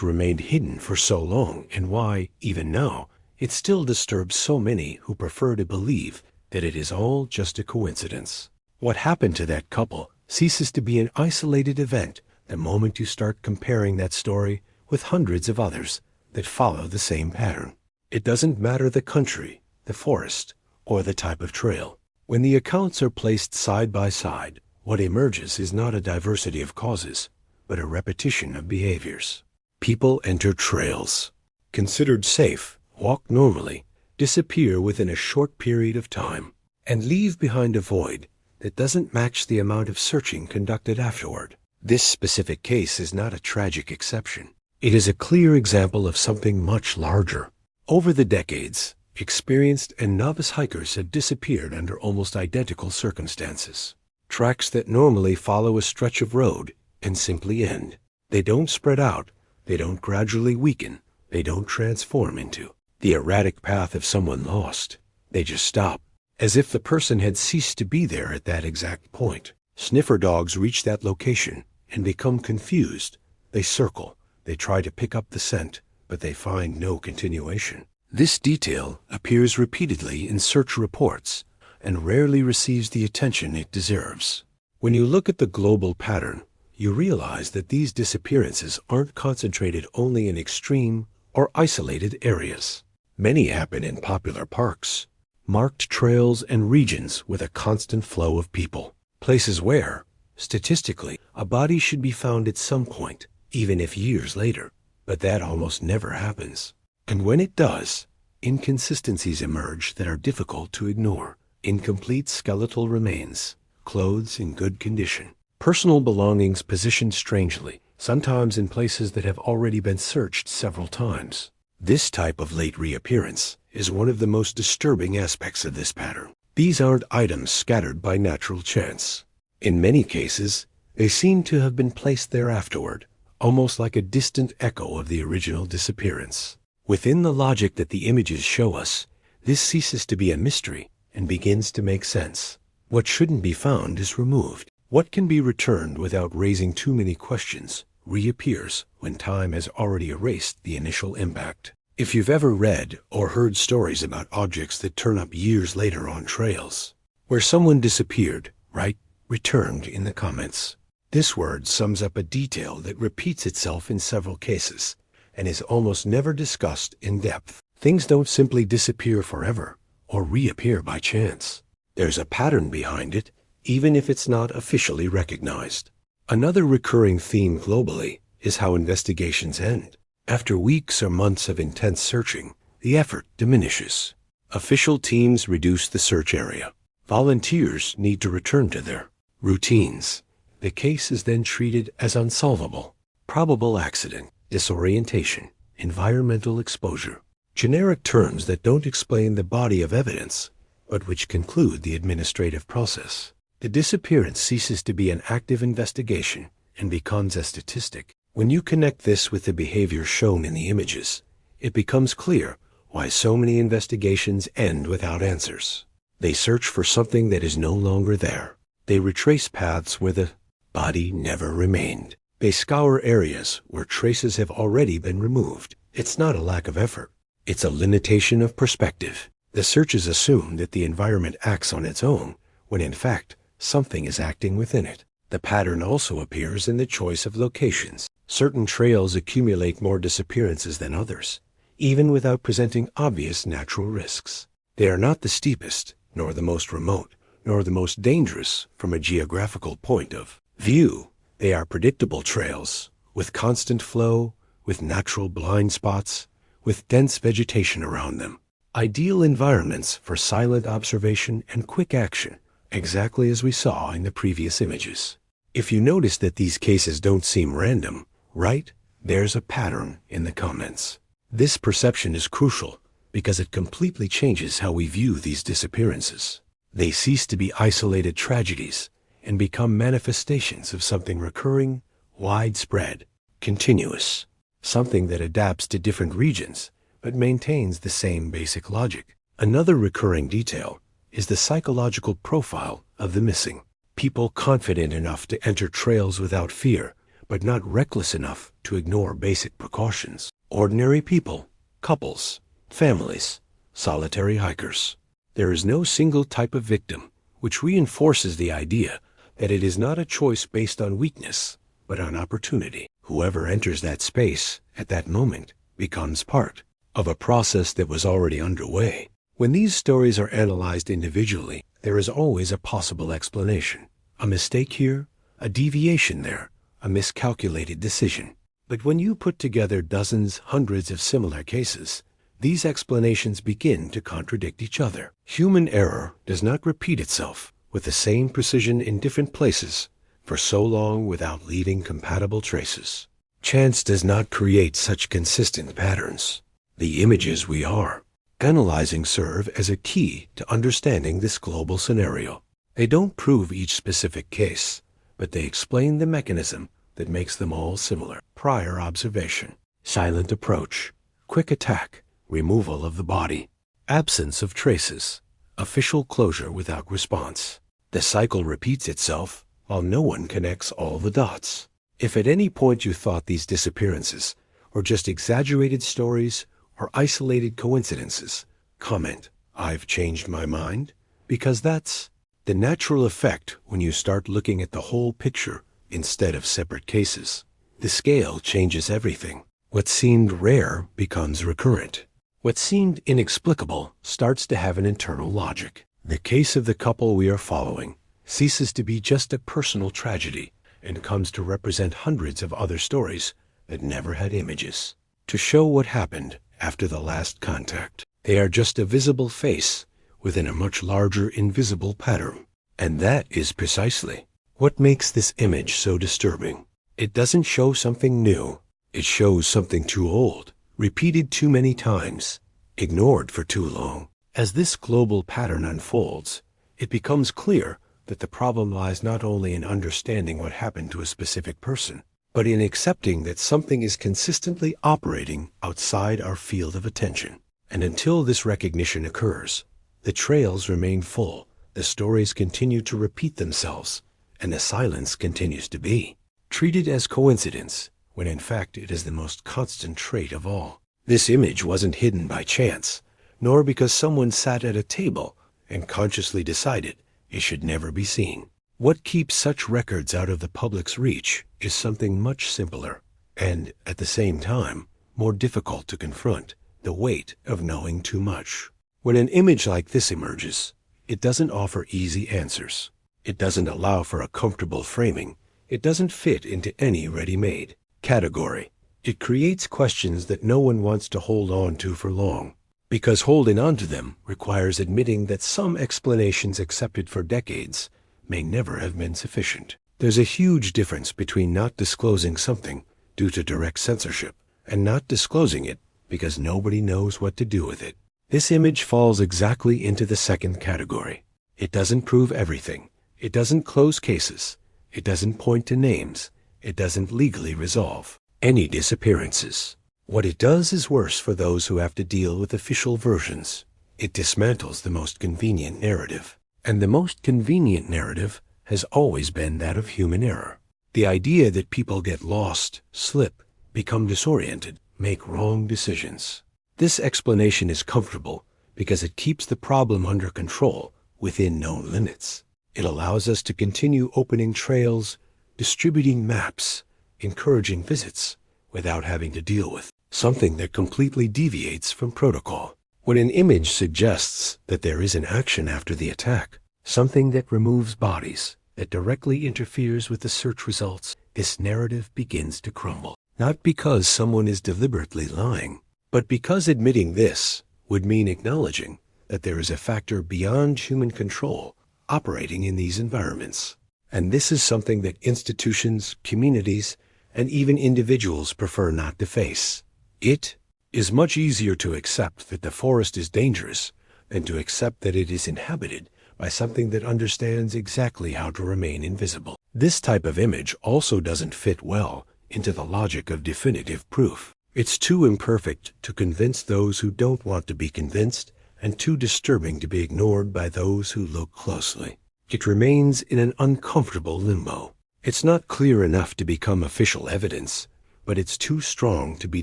remained hidden for so long and why, even now, it still disturbs so many who prefer to believe that it is all just a coincidence. What happened to that couple ceases to be an isolated event the moment you start comparing that story with hundreds of others that follow the same pattern. It doesn't matter the country, the forest, or the type of trail. When the accounts are placed side by side, what emerges is not a diversity of causes, but a repetition of behaviors. People enter trails. considered safe, walk normally, disappear within a short period of time, and leave behind a void that doesn't match the amount of searching conducted afterward. This specific case is not a tragic exception. It is a clear example of something much larger. Over the decades, experienced and novice hikers have disappeared under almost identical circumstances. Tracks that normally follow a stretch of road and simply end. They don't spread out, they don't gradually weaken, they don't transform into the erratic path of someone lost. They just stop, as if the person had ceased to be there at that exact point. Sniffer dogs reach that location and become confused. They circle, they try to pick up the scent, but they find no continuation. This detail appears repeatedly in search reports and rarely receives the attention it deserves. When you look at the global pattern, you realize that these disappearances aren't concentrated only in extreme or isolated areas. Many happen in popular parks, marked trails, and regions with a constant flow of people. Places where, statistically, a body should be found at some point, even if years later. But that almost never happens. And when it does, inconsistencies emerge that are difficult to ignore. Incomplete skeletal remains, clothes in good condition, personal belongings positioned strangely, sometimes in places that have already been searched several times. This type of late reappearance is one of the most disturbing aspects of this pattern. These aren't items scattered by natural chance. In many cases, they seem to have been placed there afterward, almost like a distant echo of the original disappearance. Within the logic that the images show us, this ceases to be a mystery and begins to make sense. What shouldn't be found is removed. What can be returned without raising too many questions reappears when time has already erased the initial impact. If you've ever read or heard stories about objects that turn up years later on trails, where someone disappeared, write "returned" in the comments. This word sums up a detail that repeats itself in several cases and is almost never discussed in depth. Things don't simply disappear forever or reappear by chance. There's a pattern behind it, even if it's not officially recognized. Another recurring theme globally is how investigations end. After weeks or months of intense searching, the effort diminishes. Official teams reduce the search area. Volunteers need to return to their routines. The case is then treated as unsolvable. Probable accident, disorientation, environmental exposure. Generic terms that don't explain the body of evidence, but which conclude the administrative process. The disappearance ceases to be an active investigation and becomes a statistic. When you connect this with the behavior shown in the images, it becomes clear why so many investigations end without answers. They search for something that is no longer there. They retrace paths where the body never remained. They scour areas where traces have already been removed. It's not a lack of effort. It's a limitation of perspective. The searches assume that the environment acts on its own, when in fact, something is acting within it. The pattern also appears in the choice of locations. Certain trails accumulate more disappearances than others, even without presenting obvious natural risks. They are not the steepest, nor the most remote, nor the most dangerous from a geographical point of view. They are predictable trails, with constant flow, with natural blind spots, with dense vegetation around them. Ideal environments for silent observation and quick action, exactly as we saw in the previous images. If you notice that these cases don't seem random, write "there's a pattern" in the comments. This perception is crucial because it completely changes how we view these disappearances. They cease to be isolated tragedies and become manifestations of something recurring, widespread, continuous, something that adapts to different regions but maintains the same basic logic. Another recurring detail is the psychological profile of the missing. People confident enough to enter trails without fear, but not reckless enough to ignore basic precautions. Ordinary people, couples, families, solitary hikers. There is no single type of victim, which reinforces the idea that it is not a choice based on weakness, but on opportunity. Whoever enters that space at that moment becomes part of a process that was already underway. When these stories are analyzed individually, there is always a possible explanation. A mistake here, a deviation there, a miscalculated decision. But when you put together dozens, hundreds of similar cases, these explanations begin to contradict each other. Human error does not repeat itself with the same precision in different places for so long without leaving compatible traces. Chance does not create such consistent patterns. The images we are analyzing serve as a key to understanding this global scenario. They don't prove each specific case, but they explain the mechanism that makes them all similar. Prior observation, silent approach, quick attack, removal of the body, absence of traces, official closure without response. The cycle repeats itself while no one connects all the dots. If at any point you thought these disappearances were just exaggerated stories or isolated coincidences, comment, "I've changed my mind," because that's the natural effect when you start looking at the whole picture instead of separate cases. The scale changes everything. What seemed rare becomes recurrent. What seemed inexplicable starts to have an internal logic. The case of the couple we are following ceases to be just a personal tragedy and comes to represent hundreds of other stories that never had images to show what happened after the last contact. They are just a visible face within a much larger invisible pattern. And that is precisely what makes this image so disturbing. It doesn't show something new. It shows something too old, repeated too many times, ignored for too long. As this global pattern unfolds, it becomes clear that the problem lies not only in understanding what happened to a specific person, but in accepting that something is consistently operating outside our field of attention. And until this recognition occurs, the trails remain full, the stories continue to repeat themselves, and the silence continues to be treated as coincidence, when in fact it is the most constant trait of all. This image wasn't hidden by chance, nor because someone sat at a table and consciously decided it should never be seen. What keeps such records out of the public's reach is something much simpler, and at the same time, more difficult to confront: the weight of knowing too much. When an image like this emerges, it doesn't offer easy answers. It doesn't allow for a comfortable framing. It doesn't fit into any ready-made category. It creates questions that no one wants to hold on to for long, because holding on to them requires admitting that some explanations accepted for decades may never have been sufficient. There's a huge difference between not disclosing something due to direct censorship and not disclosing it because nobody knows what to do with it. This image falls exactly into the second category. It doesn't prove everything. It doesn't close cases. It doesn't point to names. It doesn't legally resolve any disappearances. What it does is worse for those who have to deal with official versions. It dismantles the most convenient narrative. And the most convenient narrative has always been that of human error. The idea that people get lost, slip, become disoriented, make wrong decisions. This explanation is comfortable because it keeps the problem under control within known limits. It allows us to continue opening trails, distributing maps, encouraging visits, without having to deal with something that completely deviates from protocol. When an image suggests that there is an action after the attack, something that removes bodies, that directly interferes with the search results, this narrative begins to crumble. Not because someone is deliberately lying, but because admitting this would mean acknowledging that there is a factor beyond human control operating in these environments. And this is something that institutions, communities, and even individuals prefer not to face. It is much easier to accept that the forest is dangerous than to accept that it is inhabited by something that understands exactly how to remain invisible. This type of image also doesn't fit well into the logic of definitive proof. It's too imperfect to convince those who don't want to be convinced, and too disturbing to be ignored by those who look closely. It remains in an uncomfortable limbo. It's not clear enough to become official evidence, but it's too strong to be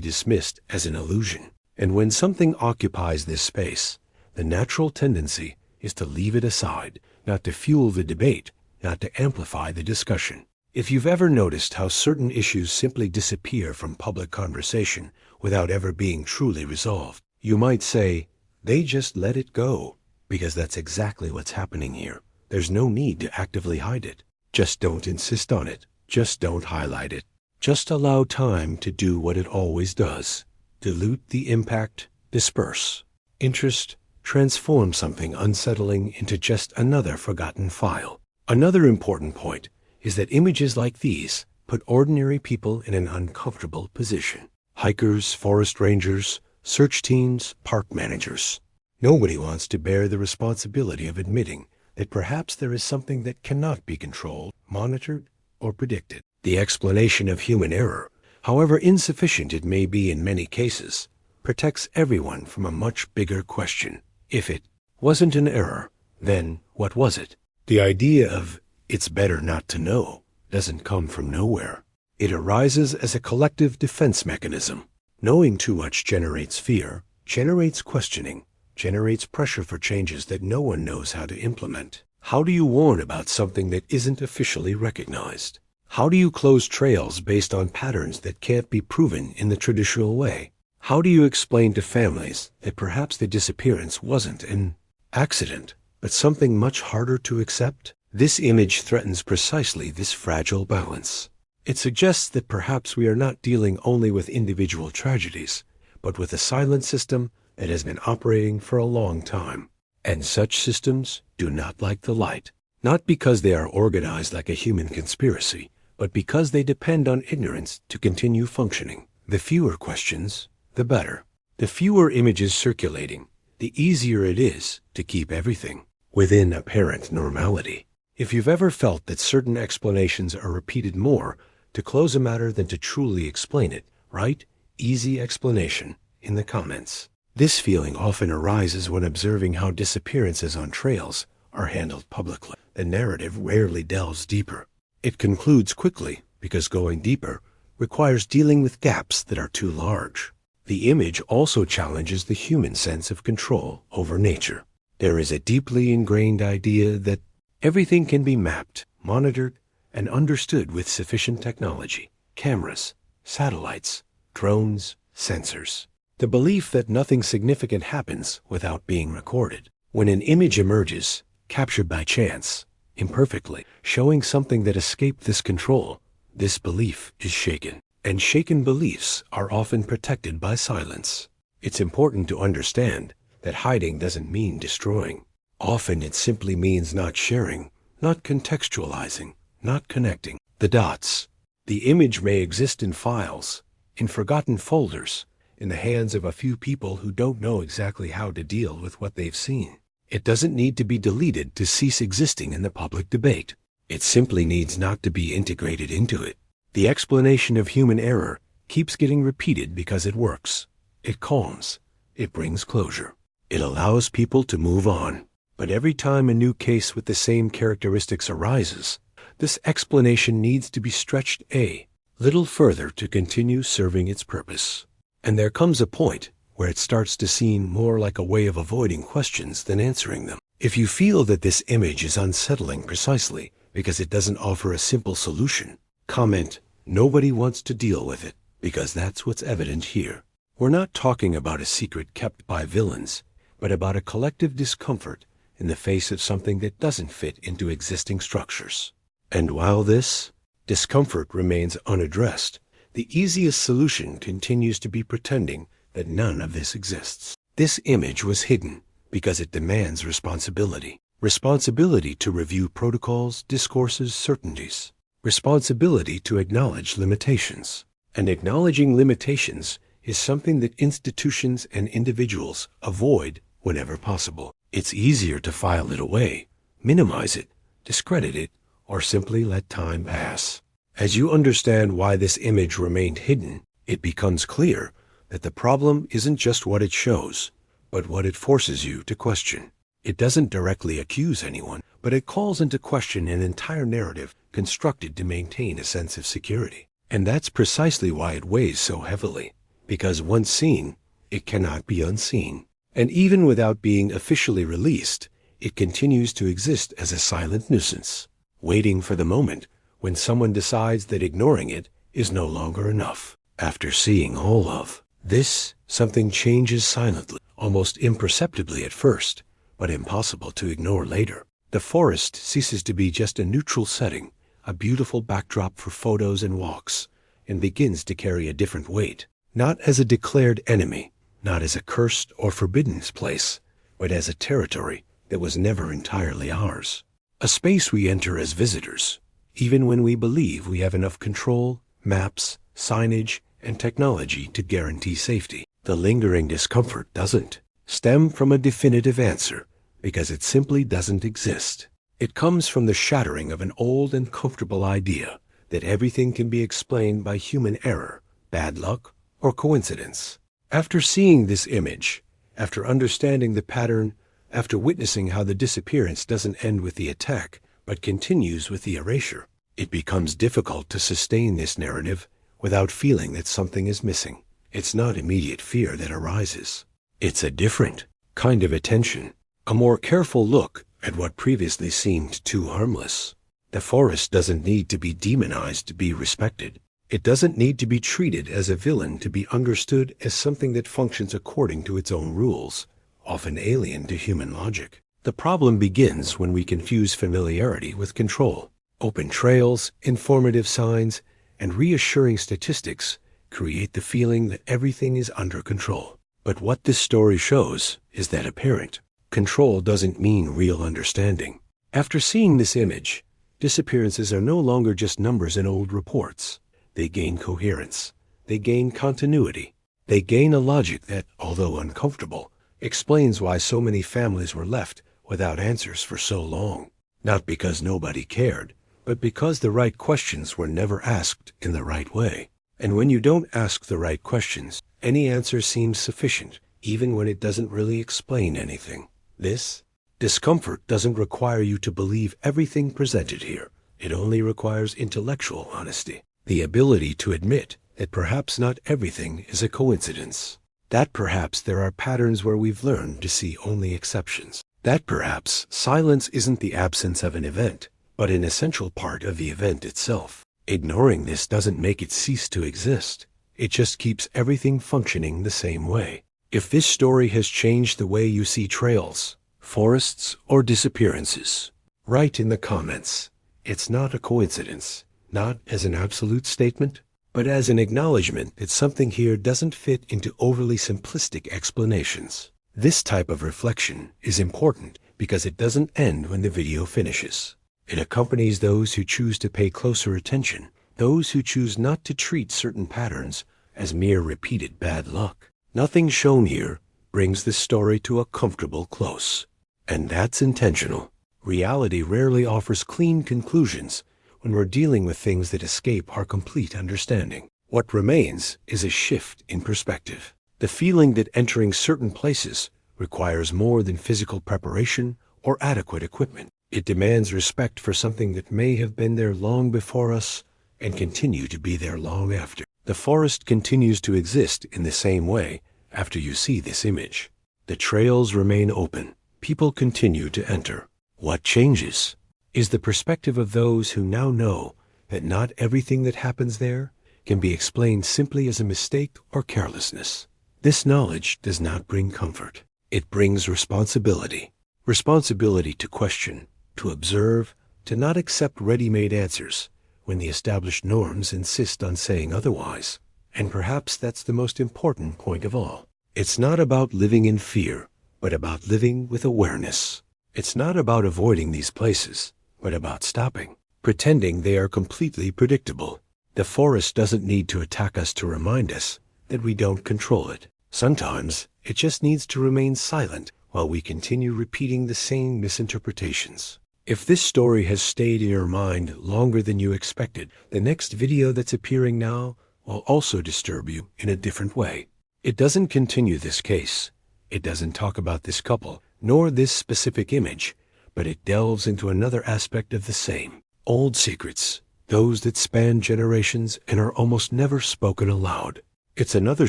dismissed as an illusion. And when something occupies this space, the natural tendency is to leave it aside, not to fuel the debate, not to amplify the discussion. If you've ever noticed how certain issues simply disappear from public conversation without ever being truly resolved, you might say, they just let it go, because that's exactly what's happening here. There's no need to actively hide it. Just don't insist on it. Just don't highlight it. Just allow time to do what it always does. Dilute the impact, disperse. Interest, transform something unsettling into just another forgotten file. Another important point is that images like these put ordinary people in an uncomfortable position. Hikers, forest rangers, search teams, park managers. Nobody wants to bear the responsibility of admitting that perhaps there is something that cannot be controlled, monitored, or predicted. The explanation of human error, however insufficient it may be in many cases, protects everyone from a much bigger question. If it wasn't an error, then what was it? The idea of "it's better not to know" doesn't come from nowhere. It arises as a collective defense mechanism. Knowing too much generates fear, generates questioning, generates pressure for changes that no one knows how to implement. How do you warn about something that isn't officially recognized? How do you close trails based on patterns that can't be proven in the traditional way? How do you explain to families that perhaps the disappearance wasn't an accident, but something much harder to accept? This image threatens precisely this fragile balance. It suggests that perhaps we are not dealing only with individual tragedies, but with a silent system that has been operating for a long time. And such systems do not like the light, not because they are organized like a human conspiracy, but because they depend on ignorance to continue functioning. The fewer questions, the better. The fewer images circulating, the easier it is to keep everything within apparent normality. If you've ever felt that certain explanations are repeated more to close a matter than to truly explain it, write "easy explanation" in the comments. This feeling often arises when observing how disappearances on trails are handled publicly. The narrative rarely delves deeper. It concludes quickly because going deeper requires dealing with gaps that are too large. The image also challenges the human sense of control over nature. There is a deeply ingrained idea that everything can be mapped, monitored, and understood with sufficient technology: cameras, satellites, drones, sensors. The belief that nothing significant happens without being recorded. When an image emerges, captured by chance, imperfectly, showing something that escaped this control, this belief is shaken. And shaken beliefs are often protected by silence. It's important to understand that hiding doesn't mean destroying. Often it simply means not sharing, not contextualizing, not connecting the dots. The image may exist in files, in forgotten folders, in the hands of a few people who don't know exactly how to deal with what they've seen. It doesn't need to be deleted to cease existing in the public debate. It simply needs not to be integrated into it. The explanation of human error keeps getting repeated because it works. It calms. It brings closure. It allows people to move on. But every time a new case with the same characteristics arises, this explanation needs to be stretched a little further to continue serving its purpose. And there comes a point where it starts to seem more like a way of avoiding questions than answering them. If you feel that this image is unsettling precisely because it doesn't offer a simple solution, comment, "Nobody wants to deal with it," because that's what's evident here. We're not talking about a secret kept by villains, but about a collective discomfort in the face of something that doesn't fit into existing structures. And while this discomfort remains unaddressed, the easiest solution continues to be pretending that none of this exists. This image was hidden because it demands responsibility. Responsibility to review protocols, discourses, certainties. Responsibility to acknowledge limitations. And acknowledging limitations is something that institutions and individuals avoid whenever possible. It's easier to file it away, minimize it, discredit it, or simply let time pass. As you understand why this image remained hidden, it becomes clear that the problem isn't just what it shows, but what it forces you to question. It doesn't directly accuse anyone, but it calls into question an entire narrative constructed to maintain a sense of security. And that's precisely why it weighs so heavily, because once seen, it cannot be unseen. And even without being officially released, it continues to exist as a silent nuisance, waiting for the moment when someone decides that ignoring it is no longer enough. After seeing all of this, something changes silently, almost imperceptibly at first, but impossible to ignore later. The forest ceases to be just a neutral setting, a beautiful backdrop for photos and walks, and begins to carry a different weight, not as a declared enemy, not as a cursed or forbidden place, but as a territory that was never entirely ours. A space we enter as visitors, even when we believe we have enough control, maps, signage, and technology to guarantee safety. The lingering discomfort doesn't stem from a definitive answer, because it simply doesn't exist. It comes from the shattering of an old and comfortable idea that everything can be explained by human error, bad luck, or coincidence. After seeing this image, after understanding the pattern, after witnessing how the disappearance doesn't end with the attack, but continues with the erasure, it becomes difficult to sustain this narrative without feeling that something is missing. It's not immediate fear that arises. It's a different kind of attention, a more careful look at what previously seemed too harmless. The forest doesn't need to be demonized to be respected. It doesn't need to be treated as a villain to be understood as something that functions according to its own rules, often alien to human logic. The problem begins when we confuse familiarity with control. Open trails, informative signs, and reassuring statistics create the feeling that everything is under control. But what this story shows is that apparent control doesn't mean real understanding. After seeing this image, disappearances are no longer just numbers in old reports. They gain coherence. They gain continuity. They gain a logic that, although uncomfortable, explains why so many families were left without answers for so long. Not because nobody cared, but because the right questions were never asked in the right way. And when you don't ask the right questions, any answer seems sufficient, even when it doesn't really explain anything. This discomfort doesn't require you to believe everything presented here. It only requires intellectual honesty, the ability to admit that perhaps not everything is a coincidence, that perhaps there are patterns where we've learned to see only exceptions, that perhaps silence isn't the absence of an event, but an essential part of the event itself. Ignoring this doesn't make it cease to exist. It just keeps everything functioning the same way. If this story has changed the way you see trails, forests, or disappearances, write in the comments. It's not a coincidence, not as an absolute statement, but as an acknowledgement that something here doesn't fit into overly simplistic explanations. This type of reflection is important because it doesn't end when the video finishes. It accompanies those who choose to pay closer attention, those who choose not to treat certain patterns as mere repeated bad luck. Nothing shown here brings this story to a comfortable close. And that's intentional. Reality rarely offers clean conclusions when we're dealing with things that escape our complete understanding. What remains is a shift in perspective. The feeling that entering certain places requires more than physical preparation or adequate equipment. It demands respect for something that may have been there long before us and continue to be there long after. The forest continues to exist in the same way after you see this image. The trails remain open. People continue to enter. What changes is the perspective of those who now know that not everything that happens there can be explained simply as a mistake or carelessness. This knowledge does not bring comfort. It brings responsibility. Responsibility to question, to observe, to not accept ready-made answers when the established norms insist on saying otherwise. And perhaps that's the most important point of all. It's not about living in fear, but about living with awareness. It's not about avoiding these places, but about stopping, pretending they are completely predictable. The forest doesn't need to attack us to remind us that we don't control it. Sometimes it just needs to remain silent while we continue repeating the same misinterpretations. If this story has stayed in your mind longer than you expected, the next video that's appearing now will also disturb you in a different way. It doesn't continue this case. It doesn't talk about this couple, nor this specific image, but it delves into another aspect of the same. Old secrets, those that span generations and are almost never spoken aloud. It's another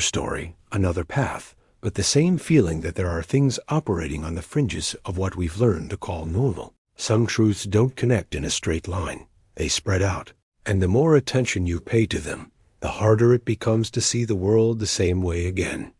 story, another path, but the same feeling that there are things operating on the fringes of what we've learned to call normal. Some truths don't connect in a straight line. They spread out. And the more attention you pay to them, the harder it becomes to see the world the same way again.